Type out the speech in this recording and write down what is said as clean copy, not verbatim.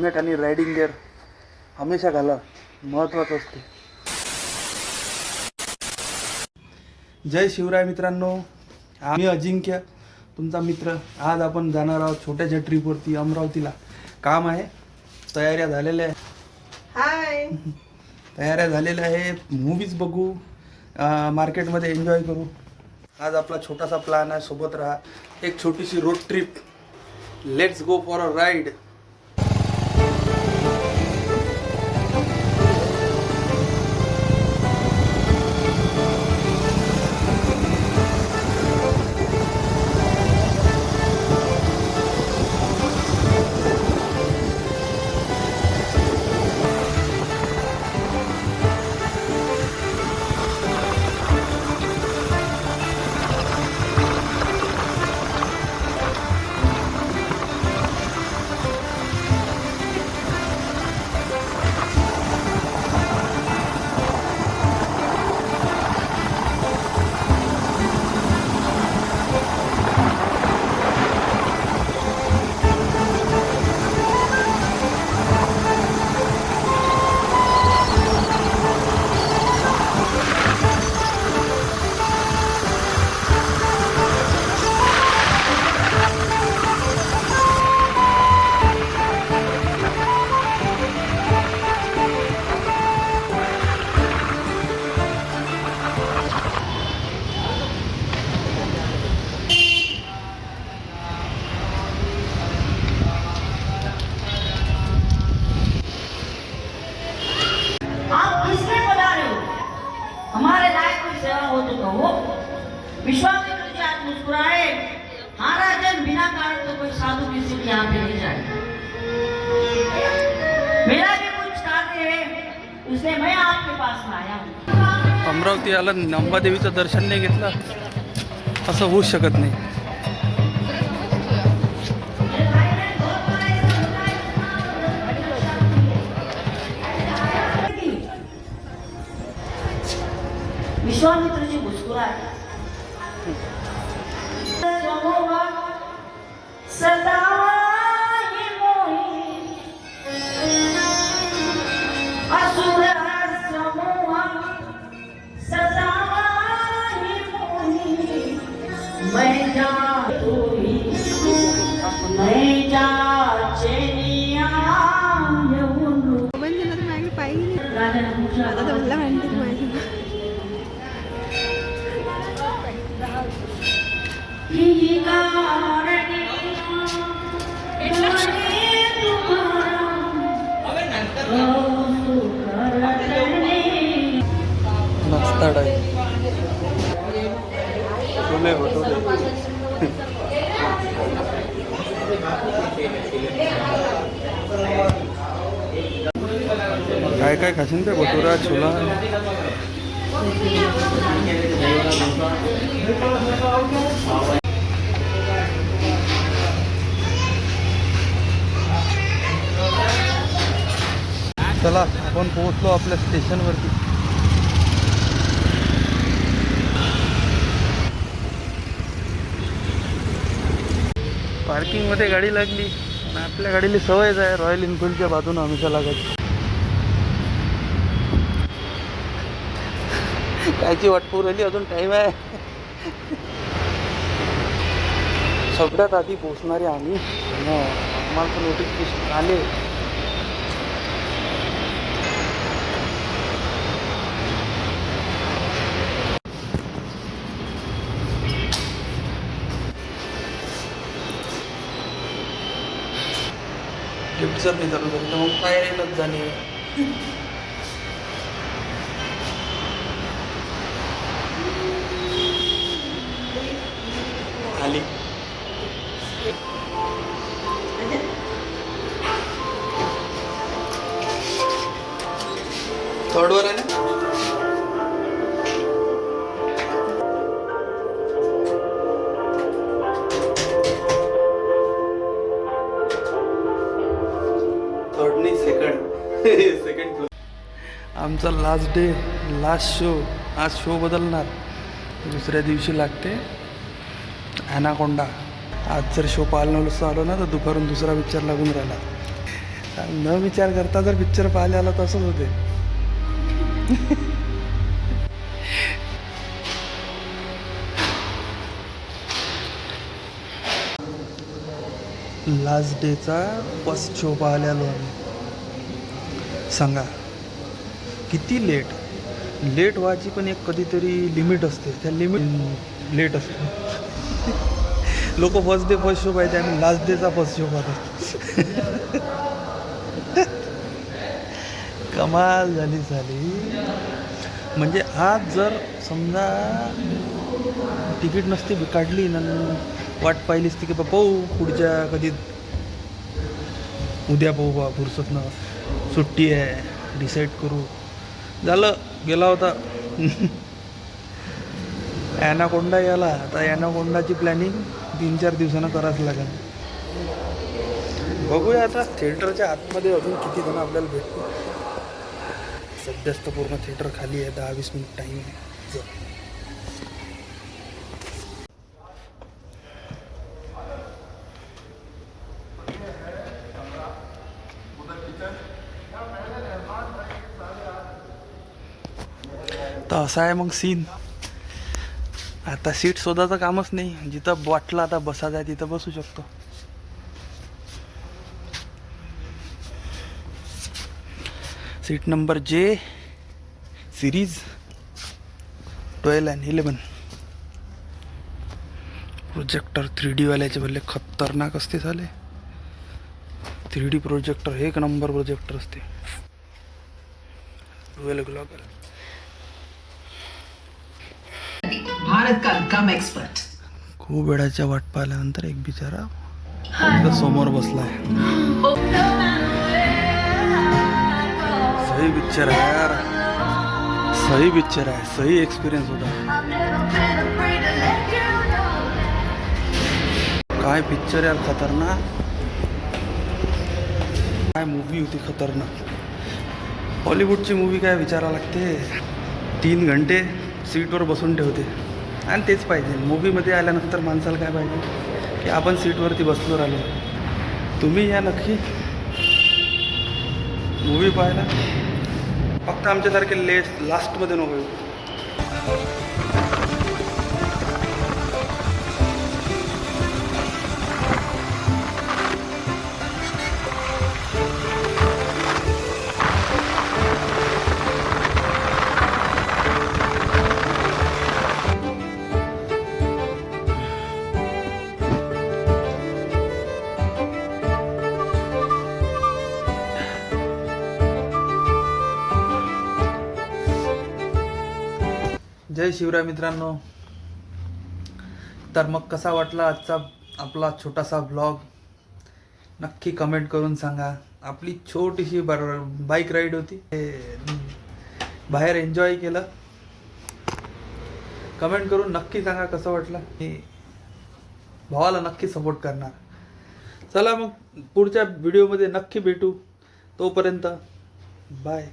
Helmet आणि riding gear हमेशा घाला, महत्त्वाचं असते. जय शिवराय मित्रांनो, आम्ही अजिंक्य तुमचा मित्र. आज आपण जाणार आहोत छोट्याशा ट्रिपवरती अमरावतीला. काम आहे, तयाऱ्या झालेल्या आहे. हाय, तयाऱ्या झालेल्या आहे. मूवीज बघू, मार्केटमध्ये एन्जॉय करू. आज आपला छोटासा प्लॅन आहे, सोबत राहा. एक छोटीशी road trip. Let's go for a ride. Vishwamitra ji आज मुस्कुराए, महाराजन बिना कारण तो कोई साधु किसी के यहाँ पे नहीं जाए. मेरा भी कुछ कार्य है, इसलिए मैं आपके पास में आया हूँ. अमरावती आला, अंबादेवीचं दर्शन नाही घेतलं असं होऊच शकत नाही. विश्वामित्र जी मुस्कुराए, सदा ही मोही असुर समूह, सदा ही मोही मैं जा तोही, मैं जा चेनिया येऊन. नाश्ता आहे, छोले भटुरे. काय काय खाशील ते? भटुरा, छोला. चला, आपण पोहोचलो आपल्या स्टेशनवरती. पार्किंगमध्ये गाडी लागली आणि आपल्या गाडीला सवयच आहे रॉयल एनफिल्डच्या बाजूने हमेशा लागायची. कायची वाट पाहू राहिली, अजून टाईम आहे. सगळ्यात आधी पोचणारे आम्ही. आम्हाला नोटिफिकेशन आले. गिफ्टसर नाही चालू झाली तर मग फायर येतच जाणे. आली थर्डवर आहे ना. सेकंड आमचा लास्ट डे, लास्ट शो. आज शो बदलणार, दुसऱ्या दिवशी लागते ॲनाकोंडा. आज जर शो पाहायला नसतं आलो ना तर दुपारून दुसरा पिक्चर लागून राहिला. न विचार करता जर पिक्चर पाहायला आला तसंच होते. लास्ट डेचा फर्स्ट शो पाहायला आलो आम्ही. सांगा किती लेट व्हायची पण एक कधीतरी लिमिट असते. त्या लिमिट लेट असते. लोक फर्स्ट डे फर्स्ट शो पाहिजे आणि लास्ट डेचा फर्स्ट शो पाहतात. कमाल झाली. म्हणजे आज जर समजा तिकीट नसती काढली ना, वाट पाहिली असती की पाहू पुढच्या कधी, उद्या पाहू बा फुरसत ना, सुट्टी आहे डिसाईड करू, झालं गेला होता. ॲनाकोंडा याला आता ॲनाकोंडाची प्लॅनिंग 3-4 दिवसानं करावंच लागेल. बघूया आता थिएटरच्या आतमध्ये अजून किती जण आपल्याला भेटतो. सध्याच तर पूर्ण थिएटर खाली आहे. 10-20 मिनिट टाईम आहे. तर असा आहे मग सीन. आता सीट शोधायचं कामच नाही. जिथं वाटलं आता बसायचं आहे तिथं बसू शकतो. सीट नंबर जे, सिरीज 12 आणि 11. प्रोजेक्टर 3D वाल्याचे भले खतरनाक असते झाले. 3D प्रोजेक्टर एक नंबर प्रोजेक्टर असते. डुएल ग्लॉगल. भारत का गम एक्सपर्ट. खूप वेळाच्या वाट पाहिल्यानंतर एक बिचारा आपल्या समोर बसलाय. सही पिक्चर आहे यार. सही पिक्चर आहे. सही एक्सपिरियन्स होता. काय पिक्चर यार, खतरनाक. काय मूवी होती खतरनाक. हॉलिवूडची मूवी काय विचारा लागते. 3 घंटे सीटवर बसून ठेवते. आणि तेच पाहिजे मूवीमध्ये आल्यानंतर. माणसाला काय पाहिजे की आपण सीटवरती बसलो राहिलो. तुम्ही या नक्की मूवी पाहायला. फक्त आमच्यासारखे लास्टमध्ये नको येऊ. जय शिवराय मित्रांनो. तर मग कसा वाटला आजचा आपला छोटासा ब्लॉग, नक्की कमेंट करून सांगा. आपली छोटीशी बाईक राईड होती. बाहेर एन्जॉय केलं. कमेंट करून नक्की सांगा कसं वाटलं. मी भावाला नक्की सपोर्ट करणार. चला मग पुढच्या व्हिडिओमध्ये नक्की भेटू. तोपर्यंत बाय.